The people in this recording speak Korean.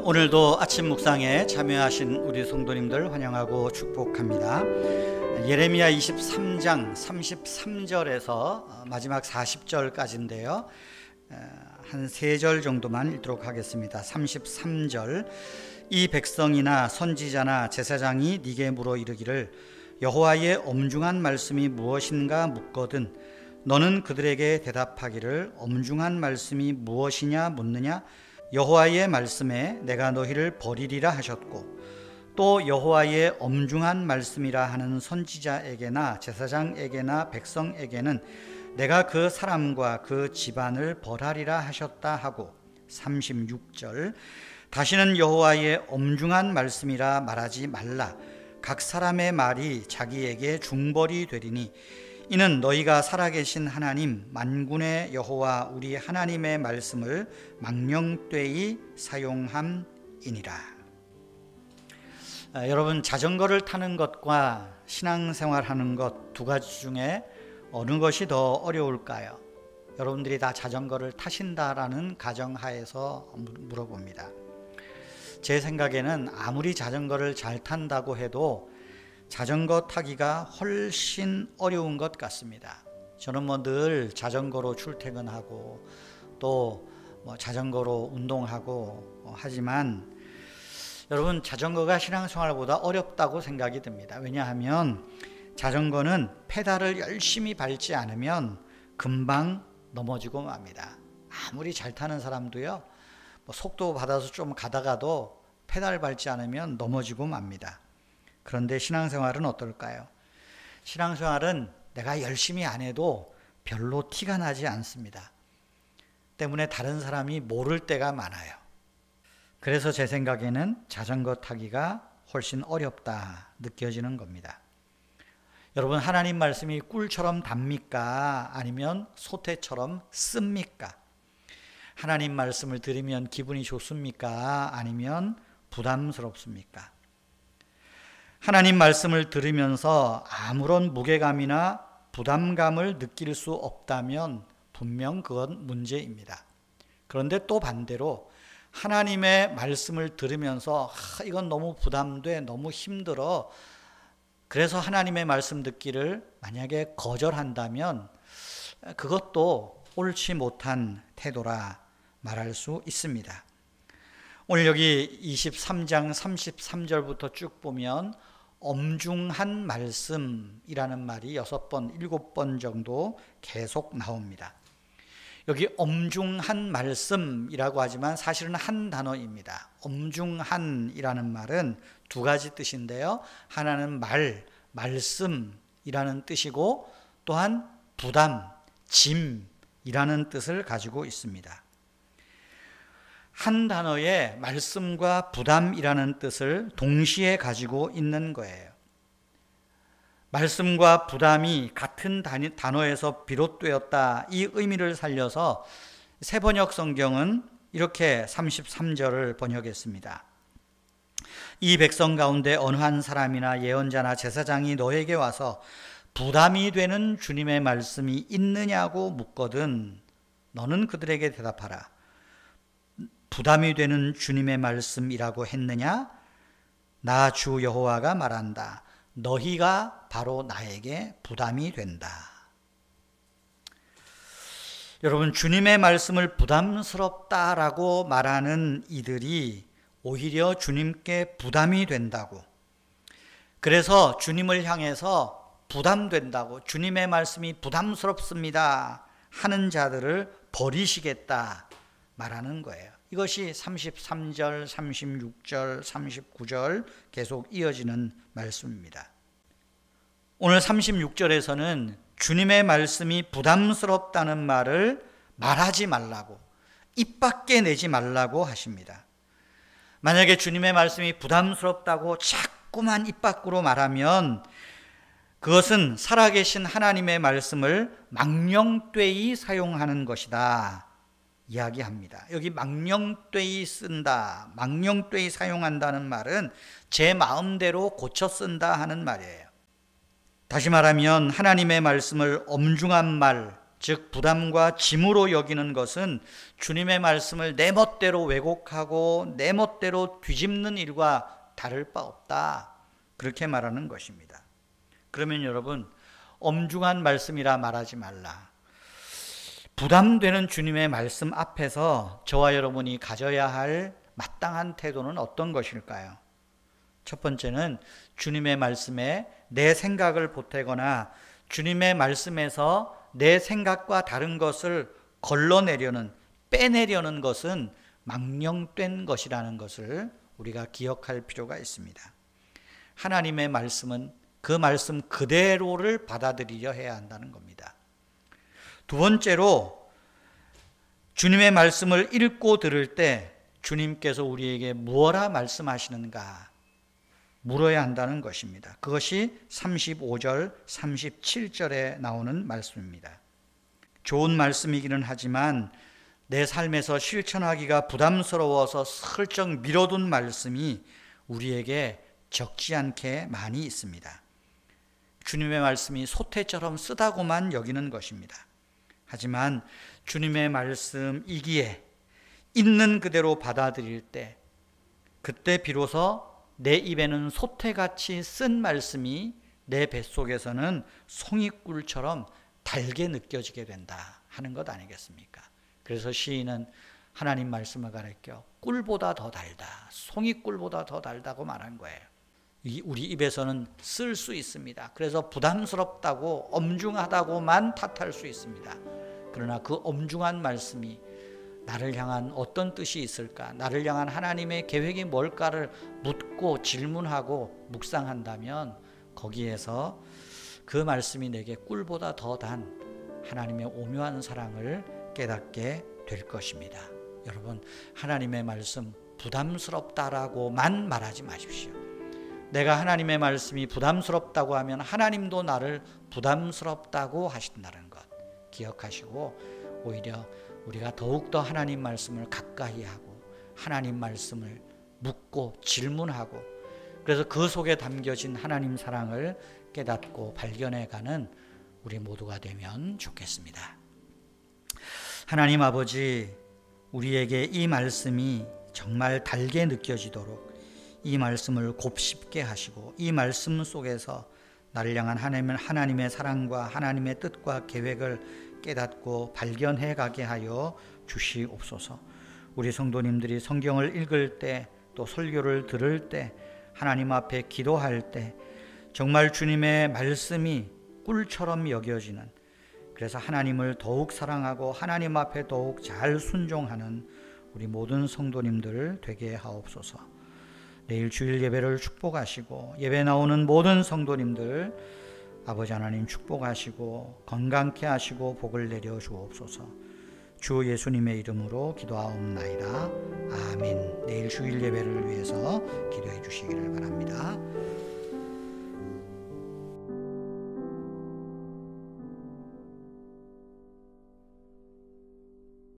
오늘도 아침 묵상에 참여하신 우리 성도님들 환영하고 축복합니다. 예레미야 23장 33절에서 마지막 40절까지인데요. 한 3절 정도만 읽도록 하겠습니다. 33절. 이 백성이나 선지자나 제사장이 네게 물어 이르기를 여호와의 엄중한 말씀이 무엇인가 묻거든 너는 그들에게 대답하기를 엄중한 말씀이 무엇이냐 묻느냐. 여호와의 말씀에 내가 너희를 버리리라 하셨고 또 여호와의 엄중한 말씀이라 하는 선지자에게나 제사장에게나 백성에게는 내가 그 사람과 그 집안을 벌하리라 하셨다 하고 36절. 다시는 여호와의 엄중한 말씀이라 말하지 말라. 각 사람의 말이 자기에게 중벌이 되리니 이는 너희가 살아계신 하나님 만군의 여호와 우리 하나님의 말씀을 망령되이 사용함이니라. 여러분, 자전거를 타는 것과 신앙생활하는 것 두 가지 중에 어느 것이 더 어려울까요? 여러분들이 다 자전거를 타신다라는 가정하에서 물어봅니다. 제 생각에는 아무리 자전거를 잘 탄다고 해도 자전거 타기가 훨씬 어려운 것 같습니다. 저는 늘 자전거로 출퇴근하고 또 자전거로 운동하고 하지만 여러분, 자전거가 신앙생활보다 어렵다고 생각이 듭니다. 왜냐하면 자전거는 페달을 열심히 밟지 않으면 금방 넘어지고 맙니다. 아무리 잘 타는 사람도요, 속도 받아서 좀 가다가도 페달 밟지 않으면 넘어지고 맙니다. 그런데 신앙생활은 어떨까요? 신앙생활은 내가 열심히 안 해도 별로 티가 나지 않습니다. 때문에 다른 사람이 모를 때가 많아요. 그래서 제 생각에는 자전거 타기가 훨씬 어렵다 느껴지는 겁니다. 여러분, 하나님 말씀이 꿀처럼 답니까? 아니면 소태처럼 씁니까? 하나님 말씀을 들으면 기분이 좋습니까? 아니면 부담스럽습니까? 하나님 말씀을 들으면서 아무런 무게감이나 부담감을 느낄 수 없다면 분명 그건 문제입니다. 그런데 또 반대로 하나님의 말씀을 들으면서 이건 너무 부담돼, 너무 힘들어, 그래서 하나님의 말씀 듣기를 만약에 거절한다면 그것도 옳지 못한 태도라 말할 수 있습니다. 오늘 여기 23장 33절부터 쭉 보면 엄중한 말씀이라는 말이 6번, 7번 정도 계속 나옵니다. 여기 엄중한 말씀이라고 하지만 사실은 한 단어입니다. 엄중한이라는 말은 두 가지 뜻인데요. 하나는 말씀이라는 뜻이고 또한 부담, 짐이라는 뜻을 가지고 있습니다. 한 단어의 말씀과 부담이라는 뜻을 동시에 가지고 있는 거예요. 말씀과 부담이 같은 단어에서 비롯되었다, 이 의미를 살려서 새번역 성경은 이렇게 33절을 번역했습니다. 이 백성 가운데 어느 한 사람이나 예언자나 제사장이 너에게 와서 부담이 되는 주님의 말씀이 있느냐고 묻거든 너는 그들에게 대답하라. 부담이 되는 주님의 말씀이라고 했느냐? 나 주 여호와가 말한다. 너희가 바로 나에게 부담이 된다. 여러분, 주님의 말씀을 부담스럽다라고 말하는 이들이 오히려 주님께 부담이 된다고, 그래서 주님을 향해서 부담된다고, 주님의 말씀이 부담스럽습니다 하는 자들을 버리시겠다 말하는 거예요. 이것이 33절, 36절, 39절 계속 이어지는 말씀입니다. 오늘 36절에서는 주님의 말씀이 부담스럽다는 말을 말하지 말라고, 입 밖에 내지 말라고 하십니다. 만약에 주님의 말씀이 부담스럽다고 자꾸만 입 밖으로 말하면 그것은 살아계신 하나님의 말씀을 망령되이 사용하는 것이다 이야기합니다. 여기 망령되이 쓴다, 망령되이 사용한다는 말은 제 마음대로 고쳐 쓴다 하는 말이에요. 다시 말하면 하나님의 말씀을 엄중한 말, 즉 부담과 짐으로 여기는 것은 주님의 말씀을 내 멋대로 왜곡하고 내 멋대로 뒤집는 일과 다를 바 없다. 그렇게 말하는 것입니다. 그러면 여러분, 엄중한 말씀이라 말하지 말라. 부담되는 주님의 말씀 앞에서 저와 여러분이 가져야 할 마땅한 태도는 어떤 것일까요? 첫 번째는 주님의 말씀에 내 생각을 보태거나 주님의 말씀에서 내 생각과 다른 것을 걸러내려는, 빼내려는 것은 망령된 것이라는 것을 우리가 기억할 필요가 있습니다. 하나님의 말씀은 그 말씀 그대로를 받아들이려 해야 한다는 겁니다. 두 번째로, 주님의 말씀을 읽고 들을 때 주님께서 우리에게 무엇라 말씀하시는가 물어야 한다는 것입니다. 그것이 35절, 37절에 나오는 말씀입니다. 좋은 말씀이기는 하지만 내 삶에서 실천하기가 부담스러워서 슬쩍 미뤄둔 말씀이 우리에게 적지 않게 많이 있습니다. 주님의 말씀이 소태처럼 쓰다고만 여기는 것입니다. 하지만 주님의 말씀이기에 있는 그대로 받아들일 때, 그때 비로소 내 입에는 소태같이 쓴 말씀이 내 뱃속에서는 송이꿀처럼 달게 느껴지게 된다 하는 것 아니겠습니까? 그래서 시인은 하나님 말씀을 가리켜 꿀보다 더 달다, 송이꿀보다 더 달다고 말한 거예요. 우리 입에서는 쓸 수 있습니다. 그래서 부담스럽다고, 엄중하다고만 탓할 수 있습니다. 그러나 그 엄중한 말씀이 나를 향한 어떤 뜻이 있을까, 나를 향한 하나님의 계획이 뭘까를 묻고 질문하고 묵상한다면 거기에서 그 말씀이 내게 꿀보다 더 단 하나님의 오묘한 사랑을 깨닫게 될 것입니다. 여러분, 하나님의 말씀 부담스럽다라고만 말하지 마십시오. 내가 하나님의 말씀이 부담스럽다고 하면 하나님도 나를 부담스럽다고 하신다는 것 기억하시고, 오히려 우리가 더욱더 하나님 말씀을 가까이 하고 하나님 말씀을 묻고 질문하고, 그래서 그 속에 담겨진 하나님 사랑을 깨닫고 발견해가는 우리 모두가 되면 좋겠습니다. 하나님 아버지, 우리에게 이 말씀이 정말 달게 느껴지도록 이 말씀을 곱씹게 하시고, 이 말씀 속에서 나를 향한 하나님의 사랑과 하나님의 뜻과 계획을 깨닫고 발견해 가게 하여 주시옵소서. 우리 성도님들이 성경을 읽을 때, 또 설교를 들을 때, 하나님 앞에 기도할 때 정말 주님의 말씀이 꿀처럼 여겨지는, 그래서 하나님을 더욱 사랑하고 하나님 앞에 더욱 잘 순종하는 우리 모든 성도님들 되게 하옵소서. 내일 주일 예배를 축복하시고, 예배 나오는 모든 성도님들 아버지 하나님 축복하시고 건강케 하시고 복을 내려 주옵소서. 주 예수님의 이름으로 기도하옵나이다. 아멘. 내일 주일 예배를 위해서 기도해 주시기를 바랍니다.